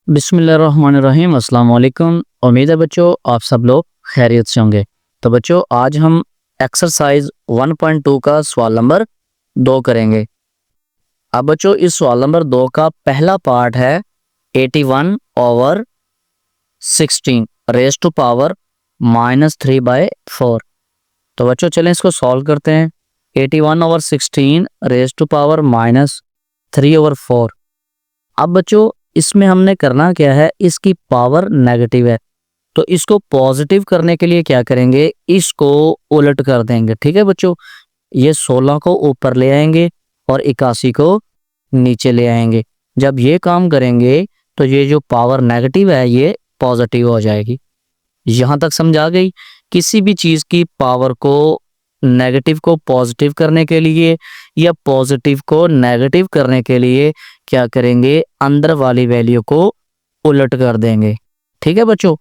बिस्मिल्लाहिर्रहमानिर्रहीम। अस्सलाम वालेकुम। उम्मीद है बच्चों आप सब लोग खैरियत से होंगे। तो बच्चों आज हम एक्सरसाइज 1.2 का सवाल नंबर 2 करेंगे। अब बच्चों इस सवाल नंबर 2 का पहला पार्ट है 81/16 रेज़ टू पावर -3/4। तो बच्चों चलें इसको सॉल्व करते हैं। 81/16 रेज़ टू पावर -3/4। अब बच्चों इसमें हमने करना क्या है, इसकी पावर नेगेटिव है तो इसको पॉजिटिव करने के लिए क्या करेंगे, इसको उलट कर देंगे। ठीक है बच्चों, ये 16 को ऊपर ले आएंगे और 81 को नीचे ले आएंगे। जब ये काम करेंगे तो ये जो पावर नेगेटिव है ये पॉजिटिव हो जाएगी। यहाँ तक समझ आ गई। किसी भी चीज़ की पावर को नेगेटिव को पॉजिटिव करने के लिए या पॉजिटिव को नेगेटिव करने के लिए क्या करेंगे, अंदर वाली वैल्यू को उलट कर देंगे। ठीक है बच्चों,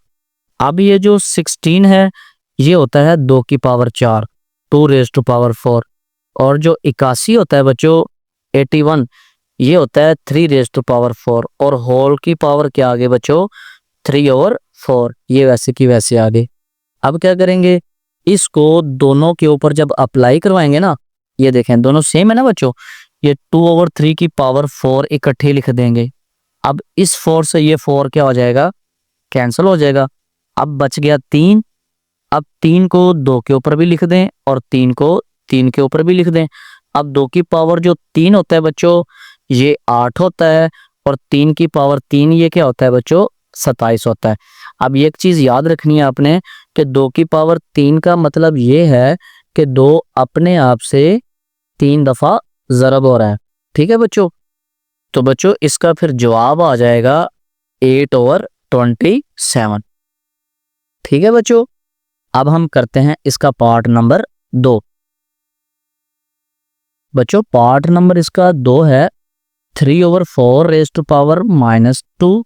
अब ये जो 16 है ये होता है 2 की पावर 4, 2 रेज़ टू पावर 4। और जो 81 होता है बच्चों 81, ये होता है 3 रेज़ टू पावर 4। और होल की पावर क्या आगे बच्चों 3/4, ये वैसे की वैसे आगे। अब क्या करेंगे, इसको दोनों के ऊपर जब अप्लाई करवाएंगे ना, ये देखें दोनों सेम है ना बच्चों, ये 2/3 की पावर 4 इकट्ठे लिख देंगे। अब इस 4 से ये 4 क्या हो जाएगा, कैंसिल हो जाएगा। अब बच गया 3। अब 3 को 2 के ऊपर भी लिख दें और 3 को 3 के ऊपर भी लिख दें। अब 2 की पावर जो 3 होता है बच्चों ये 8 होता है और 3 की पावर 3 ये क्या होता है बच्चों 27 होता है। अब एक चीज़ याद रखनी है आपने कि 2 की पावर 3 का मतलब ये है कि 2 अपने आप से 3 दफ़ा ज़रब हो रहा है। ठीक है बच्चों, तो बच्चों इसका फिर जवाब आ जाएगा 8/27। ठीक है बच्चों, अब हम करते हैं इसका पार्ट नंबर 2। बच्चों पार्ट नंबर इसका 2 है 3/4 raise to power -2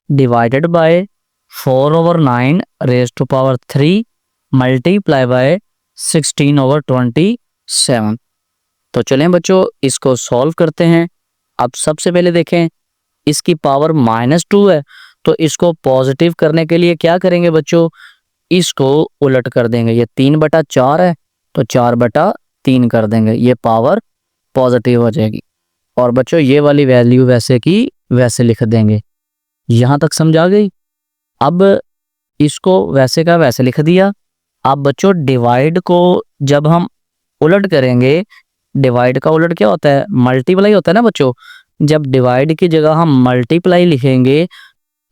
divided by 4/9 raise to power 3 multiply by 16/27। तो चलें बच्चों इसको सॉल्व करते हैं। अब सबसे पहले देखें इसकी पावर -2 है तो इसको पॉजिटिव करने के लिए क्या करेंगे बच्चों, इसको उलट कर देंगे। ये 3/4 है तो 4/3 कर देंगे, ये पावर पॉजिटिव हो जाएगी। और बच्चों ये वाली वैल्यू वैसे की वैसे लिख देंगे। यहाँ तक समझ आ गई। अब इसको वैसे का वैसे लिख दिया। अब बच्चों डिवाइड को जब हम उलट करेंगे, डिवाइड का उलट क्या होता है, मल्टीप्लाई होता है ना बच्चों। जब डिवाइड की जगह हम मल्टीप्लाई लिखेंगे,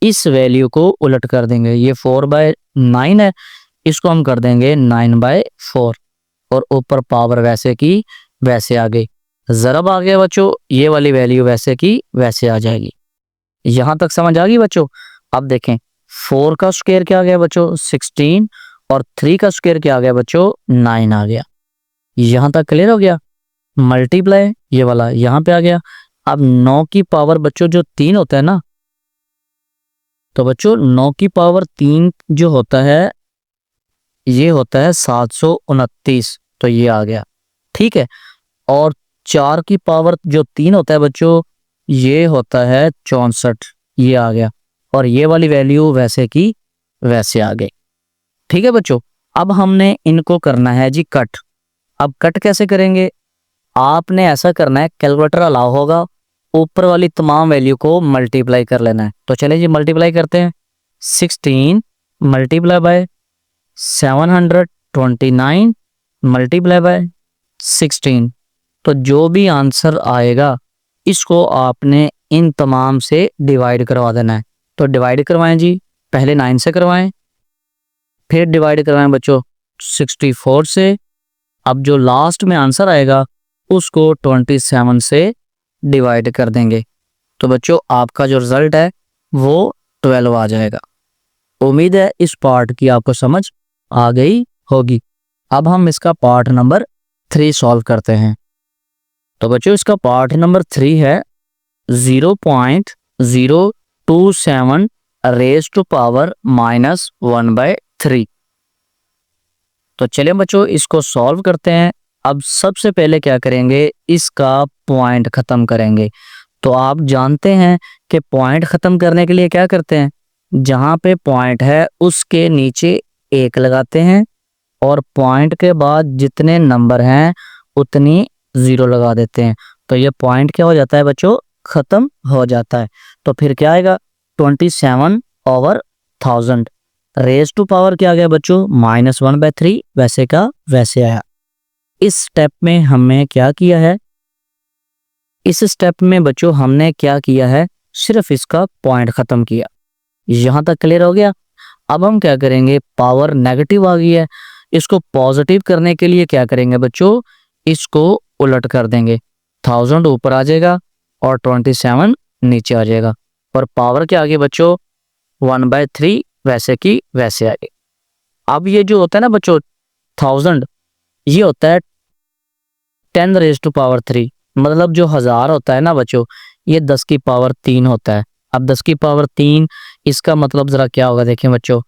इस वैल्यू को उलट कर देंगे। ये 4/9 है, इसको हम कर देंगे 9/4 और ऊपर पावर वैसे की वैसे आ गई। ज़रब आ गया बच्चों, ये वाली वैल्यू वैसे की वैसे आ जाएगी। यहाँ तक समझ आ गई बच्चों। अब देखें 4 का स्क्वायर क्या आ गया बच्चों 16 और 3 का स्क्वायर क्या आ गया बच्चों 9 आ गया। यहाँ तक क्लियर हो गया। मल्टीप्लाई ये वाला यहाँ पे आ गया। अब 9 की पावर बच्चों जो 3 होता है ना, तो बच्चों 9 की पावर 3 जो होता है ये होता है 729, तो ये आ गया। ठीक है, और 4 की पावर जो 3 होता है बच्चों ये होता है 64, ये आ गया। और ये वाली वैल्यू वैसे की वैसे आ गई। ठीक है बच्चों, अब हमने इनको करना है जी कट। अब कट कैसे करेंगे, आपने ऐसा करना है, कैलकुलेटर अलाउ होगा, ऊपर वाली तमाम वैल्यू को मल्टीप्लाई कर लेना है। तो चलिए जी मल्टीप्लाई करते हैं। 16 मल्टीप्लाई बाय 729 मल्टीप्लाई बाय 16। तो जो भी आंसर आएगा इसको आपने इन तमाम से डिवाइड करवा देना है। तो डिवाइड करवाएं जी, पहले 9 से करवाएं, फिर डिवाइड करवाएं बच्चों 64 से। अब जो लास्ट में आंसर आएगा उसको 27 से डिवाइड कर देंगे। तो बच्चों आपका जो रिजल्ट है वो 12 आ जाएगा। उम्मीद है इस पार्ट की आपको समझ आ गई होगी। अब हम इसका पार्ट नंबर 3 सॉल्व करते हैं। तो बच्चों इसका पार्ट नंबर 3 है 0.027 रेज़ टू पावर -1/3। तो चलिए बच्चों इसको सॉल्व करते हैं। अब सबसे पहले क्या करेंगे, इसका पॉइंट ख़त्म करेंगे। तो आप जानते हैं कि पॉइंट ख़त्म करने के लिए क्या करते हैं, जहाँ पे पॉइंट है उसके नीचे 1 लगाते हैं और पॉइंट के बाद जितने नंबर हैं उतनी 0 लगा देते हैं। तो ये पॉइंट क्या हो जाता है बच्चों, ख़त्म हो जाता है। तो फिर क्या आएगा, 27/1000। रेज टू पावर क्या आ गया बच्चों, -1/3, वैसे का वैसे आया। इस स्टेप में हमने क्या किया है, इस स्टेप में बच्चों हमने क्या किया है, सिर्फ इसका पॉइंट ख़त्म किया। यहाँ तक क्लियर हो गया। अब हम क्या करेंगे, पावर नेगेटिव आ गई है, इसको पॉजिटिव करने के लिए क्या करेंगे बच्चों, इसको उलट कर देंगे। 1000 ऊपर आ जाएगा और 27 नीचे आ जाएगा, और पावर क्या आ गई बच्चों, 1/3, वैसे की वैसे आ गई। अब ये जो होता है ना बच्चों 1000, ये होता है 10⁻3, मतलब जो 1000 होता है ना बच्चों, ये 10 की पावर 3 होता है। अब 10 की पावर 3, इसका मतलब ज़रा क्या होगा, देखें बच्चों,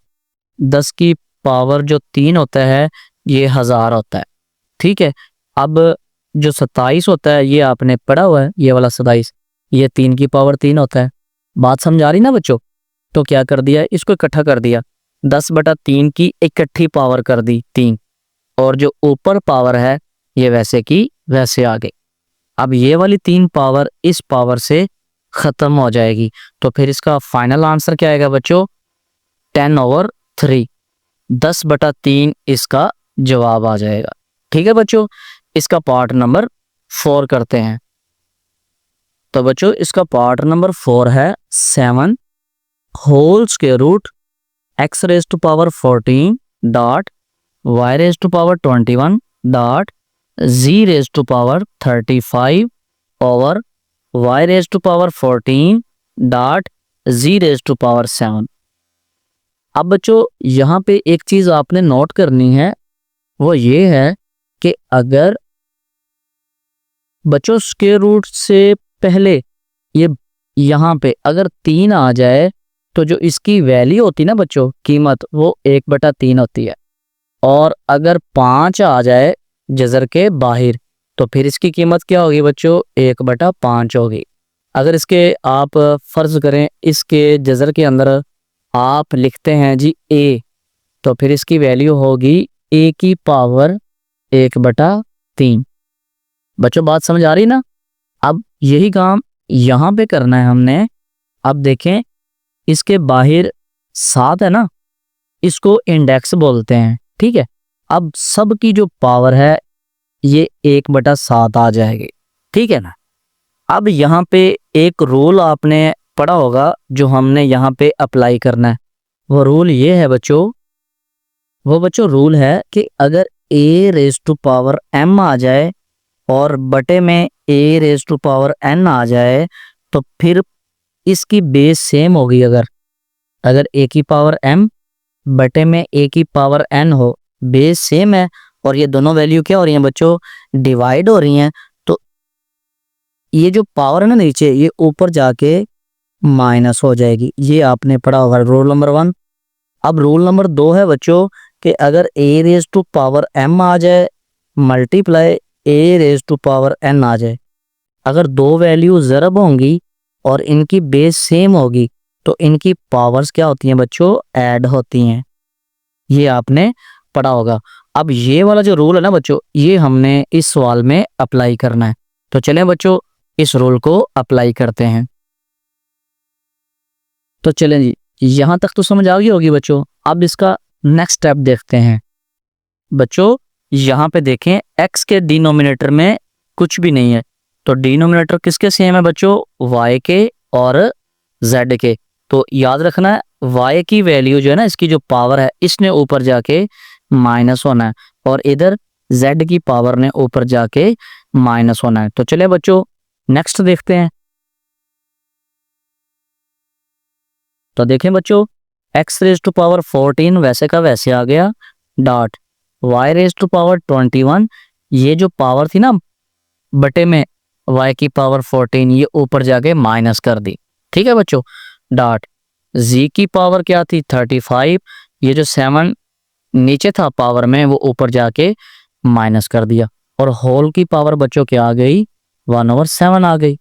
10 की पावर जो 3 होता है ये 1000 होता है, ठीक है। अब जो 27 होता है, ये आपने पढ़ा हुआ है, ये वाला 27, ये 3 की पावर 3 होता है। बात समझ आ रही ना बच्चों। तो क्या कर दिया, इसको इकट्ठा कर दिया, 10/3 की इकट्ठी पावर कर दी 3, और जो ऊपर पावर है ये वैसे की वैसे आ गई। अब ये वाली 3 पावर इस पावर से खत्म हो जाएगी, तो फिर इसका फाइनल आंसर क्या आएगा बच्चों, 10/3, 10/3 इसका जवाब आ जाएगा। ठीक है बच्चों, इसका पार्ट नंबर 4 करते हैं। तो बच्चों इसका पार्ट नंबर 4 है 7 whole square root x⁻14 dot y⁻21 dot z⁻35 over y⁻14 dot z⁻7। अब बच्चों यहाँ पे एक चीज आपने नोट करनी है, वो ये है कि अगर बच्चों स्क्वायर रूट से पहले ये यहाँ पे अगर 3 आ जाए तो जो इसकी वैल्यू होती ना बच्चों, कीमत, वो 1/3 होती है। और अगर 5 आ जाए जजर के बाहर तो फिर इसकी कीमत क्या होगी बच्चों, 1/5 होगी। अगर इसके आप फर्ज करें इसके जजर के अंदर आप लिखते हैं जी a, तो फिर इसकी वैल्यू होगी a की पावर 1/3। बच्चों बात समझ आ रही ना। अब यही काम यहाँ पे करना है हमने। अब देखें इसके बाहर 7 है ना, इसको इंडेक्स बोलते हैं, ठीक है। अब सब की जो पावर है ये 1/7 आ जाएगी, ठीक है ना। अब यहाँ पे एक रूल आपने पढ़ा होगा जो हमने यहाँ पे अप्लाई करना है। वो रूल ये है बच्चों, वो बच्चों रूल है कि अगर a⁻m आ जाए और बटे में a⁻n आ जाए तो फिर इसकी बेस सेम होगी। अगर a की पावर m बटे में a की पावर n हो, बेस सेम है और ये दोनों वैल्यू क्या हो रही हैं बच्चों, डिवाइड हो रही हैं, तो ये जो पावर है ना नीचे, ये ऊपर जाके माइनस हो जाएगी। ये आपने पढ़ा होगा रूल नंबर 1। अब रूल नंबर 2 है बच्चों कि अगर a⁻m आ जाए मल्टीप्लाई a⁻n आ जाए, अगर दो वैल्यू ज़रब होंगी और इनकी बेस सेम होगी तो इनकी पावर्स क्या होती हैं बच्चों, ऐड होती हैं। ये आपने पढ़ा होगा। अब ये वाला जो रूल है ना बच्चों, ये हमने इस सवाल में अप्लाई करना है। तो चलें बच्चों इस रूल को अप्लाई करते हैं। तो चलें जी, यहाँ तक तो समझ आ गई होगी बच्चों। अब इसका नेक्स्ट स्टेप देखते हैं। बच्चों यहाँ पे देखें x के डिनोमिनेटर में कुछ भी नहीं है, तो डिनोमिनेटर किसके सेम है बच्चों, y के और z के। तो याद रखना है y की वैल्यू जो है ना, इसकी जो पावर है इसने ऊपर जाके माइनस होना है और इधर z की पावर ने ऊपर जाके माइनस होना है। तो चले बच्चों नेक्स्ट देखते हैं। तो देखें बच्चों x⁻14 वैसे का वैसे आ गया डॉट y⁻21, ये जो पावर थी ना बटे में y की पावर 14, ये ऊपर जाके माइनस कर दी, ठीक है बच्चों। डॉट z की पावर क्या थी 35, ये जो 7 नीचे था पावर में वो ऊपर जाके माइनस कर दिया, और होल की पावर बच्चों क्या आ गई 1/7 आ गई।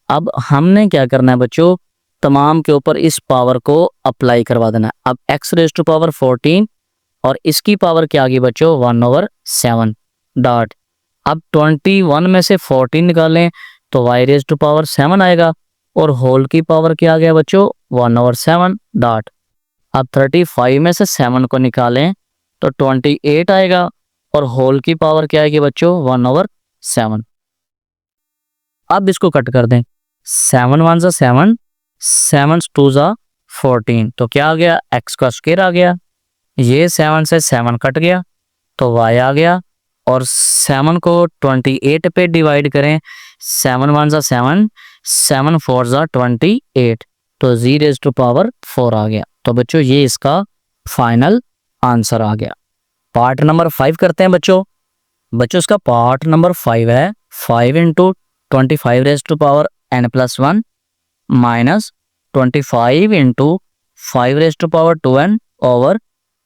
अब हमने क्या करना है बच्चों, तमाम के ऊपर इस पावर को अप्लाई करवा देना है। अब x रेज टू पावर 14 और इसकी पावर क्या आ गई बच्चों 1/7 डॉट। अब 21 में से 14 निकालें तो y रेज टू पावर 7 आएगा और होल की पावर क्या आ गया बच्चों 1/7 डॉट। अब 35 में से 7 को निकालें तो 28 आएगा और होल की पावर क्या आएगी बच्चों 1/7। अब इसको कट कर दें, 7 1 ज़ा 7, 7 2 ज़ा 14, तो क्या आ गया x का स्क्वायर आ गया। ये 7 से 7 कट गया तो y आ गया और 7 को 28 पे डिवाइड करें, 7 1 ज़ा 7, 7 4 ज़ा 28, तो z रेज टू पावर 4 आ गया। तो बच्चों ये इसका फाइनल आंसर आ गया। पार्ट नंबर 5 करते हैं बच्चों। इसका पार्ट नंबर 5 है 5 into 25 raise to power n+1 minus 25 into 5 raise to power 2n over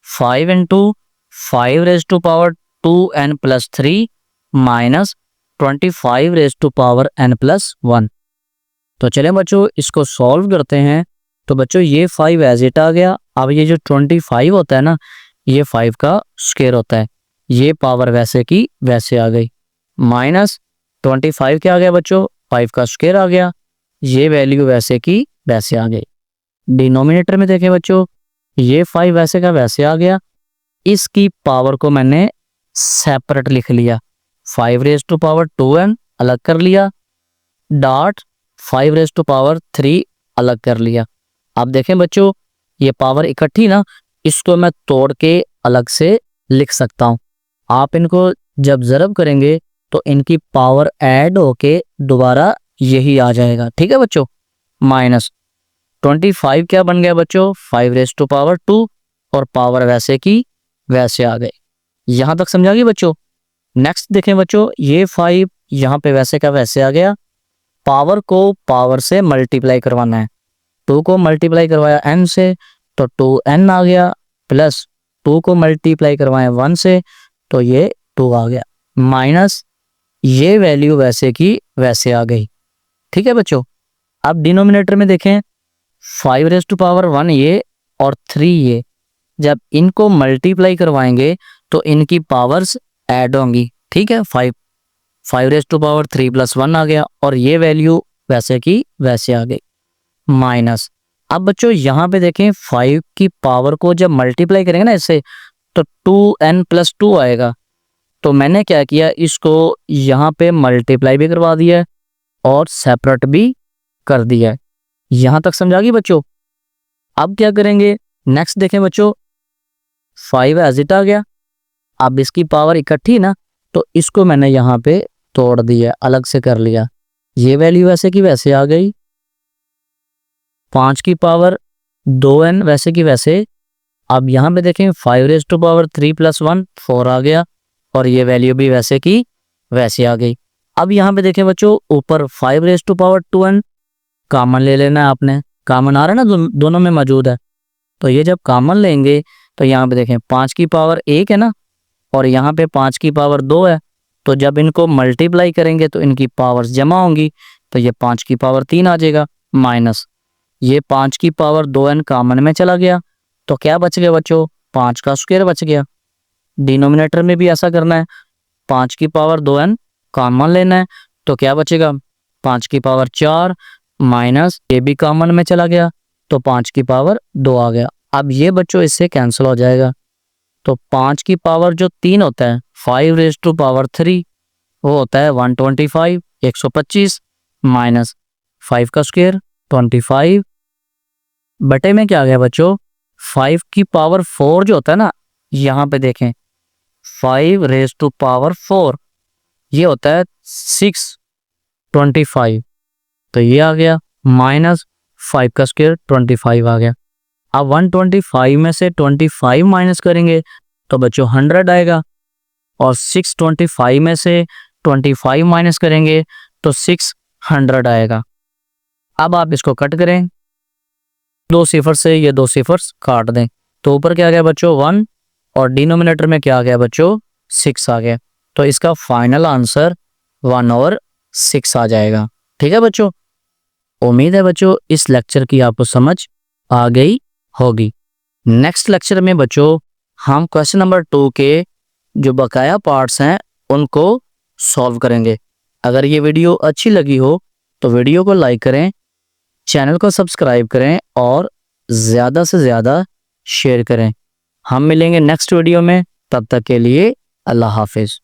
5 into 5 raise to power 2n+3 minus 25 raise to power n+1। तो चलें बच्चों इसको सॉल्व करते हैं। तो बच्चों ये 5 एज इट आ गया। अब ये जो 25 होता है ना, ये 5 का स्क्वायर होता है, ये पावर वैसे की वैसे आ गई, माइनस 25 क्या आ गया बच्चों 5 का स्क्वायर आ गया, ये वैल्यू वैसे की वैसे आ गई। डिनोमिनेटर में देखें बच्चों, ये 5 वैसे का वैसे आ गया, इसकी पावर को मैंने सेपरेट लिख लिया, 5 रेज टू पावर 2n अलग कर लिया डॉट 5 रेज टू पावर 3 अलग कर लिया। अब देखें बच्चों ये पावर इकट्ठी ना, इसको मैं तोड़ के अलग से लिख सकता हूँ। आप इनको जब ज़रब करेंगे तो इनकी पावर ऐड होके दोबारा यही आ जाएगा, ठीक है बच्चों। माइनस 25 क्या बन गया बच्चों 5 रेज टू पावर 2 और पावर वैसे की वैसे आ गए। यहाँ तक समझा गई बच्चों। नेक्स्ट देखें बच्चों, ये 5 यहाँ पे वैसे का वैसे आ गया, पावर को पावर से मल्टीप्लाई करवाना है, 2 को मल्टीप्लाई करवाया n से तो 2n आ गया, प्लस 2 को मल्टीप्लाई करवाया 1 से तो ये 2 आ गया, माइनस ये वैल्यू वैसे की वैसे आ गई, ठीक है बच्चों। अब डिनोमिनेटर में देखें 5 रेज टू पावर 1 ये और 3 ये, जब इनको मल्टीप्लाई करवाएंगे तो इनकी पावर्स ऐड होंगी, ठीक है। 5 रेज टू पावर 3 + 1 आ गया और ये वैल्यू वैसे की वैसे आ गई, माइनस। अब बच्चों यहाँ पे देखें 5 की पावर को जब मल्टीप्लाई करेंगे ना इससे तो 2n+2 आएगा, तो मैंने क्या किया इसको यहाँ पे मल्टीप्लाई भी करवा दिया है और सेपरेट भी कर दिया है। यहाँ तक समझा गई बच्चों। अब क्या करेंगे, नेक्स्ट देखें बच्चों 5 एज इट आ गया, अब इसकी पावर इकट्ठी ना तो इसको मैंने यहाँ पे तोड़ दिया, अलग से कर लिया, ये वैल्यू वैसे की वैसे आ गई, 5 की पावर 2n वैसे की वैसे। अब यहाँ पे देखें 5 रेज टू पावर 3 + 1 4 आ गया और ये वैल्यू भी वैसे की वैसे आ गई। अब यहाँ पे देखें बच्चों ऊपर 5 raise to power 2n common ले लेना है आपने, कॉमन आ रहा है ना, दोनों में मौजूद है, तो ये जब कॉमन लेंगे तो यहाँ पे देखें 5 की पावर 1 है ना और यहाँ पे 5 की पावर 2 है, तो जब इनको मल्टीप्लाई करेंगे तो इनकी पावर्स जमा होंगी, तो ये 5 की पावर 3 आ जाएगा, माइनस ये 5 की पावर 2n कॉमन में चला गया तो क्या बच गया बच्चों 5 का स्क्वायर बच गया। डिनोमिनेटर में भी ऐसा करना है, 5 की पावर 2n कॉमन लेना है तो क्या बचेगा 5 की पावर 4 माइनस ये भी कॉमन में चला गया तो 5 की पावर 2 आ गया। अब ये बच्चों इससे कैंसिल हो जाएगा, तो 5 की पावर जो 3 होता है 5 रेज टू पावर 3 वो होता है 125 125 माइनस 5 का स्क्वायर 25 बटे में क्या आ गया बच्चों 5 की पावर 4 जो होता है ना, यहाँ पे देखें 5 रेज टू पावर 4 ये होता है 625, तो ये आ गया माइनस 5 का स्क्वायर 25 आ गया। अब 125 में से 25 माइनस करेंगे तो बच्चों 100 आएगा और 625 में से 25 माइनस करेंगे तो 600 आएगा। अब आप इसको कट करें, 2 सिफर से ये 2 सिफर काट दें तो ऊपर क्या आ गया बच्चों 1 और डिनोमिनेटर में क्या आ गया बच्चों 6 आ गया, तो इसका फाइनल आंसर 1/6 आ जाएगा, ठीक है बच्चों। उम्मीद है बच्चों इस लेक्चर की आपको समझ आ गई होगी। नेक्स्ट लेक्चर में बच्चों हम क्वेश्चन नंबर 2 के जो बकाया पार्ट्स हैं उनको सॉल्व करेंगे। अगर ये वीडियो अच्छी लगी हो तो वीडियो को लाइक करें, चैनल को सब्सक्राइब करें और ज़्यादा से ज़्यादा शेयर करें। हम मिलेंगे नेक्स्ट वीडियो में, तब तक के लिए अल्लाह हाफिज़।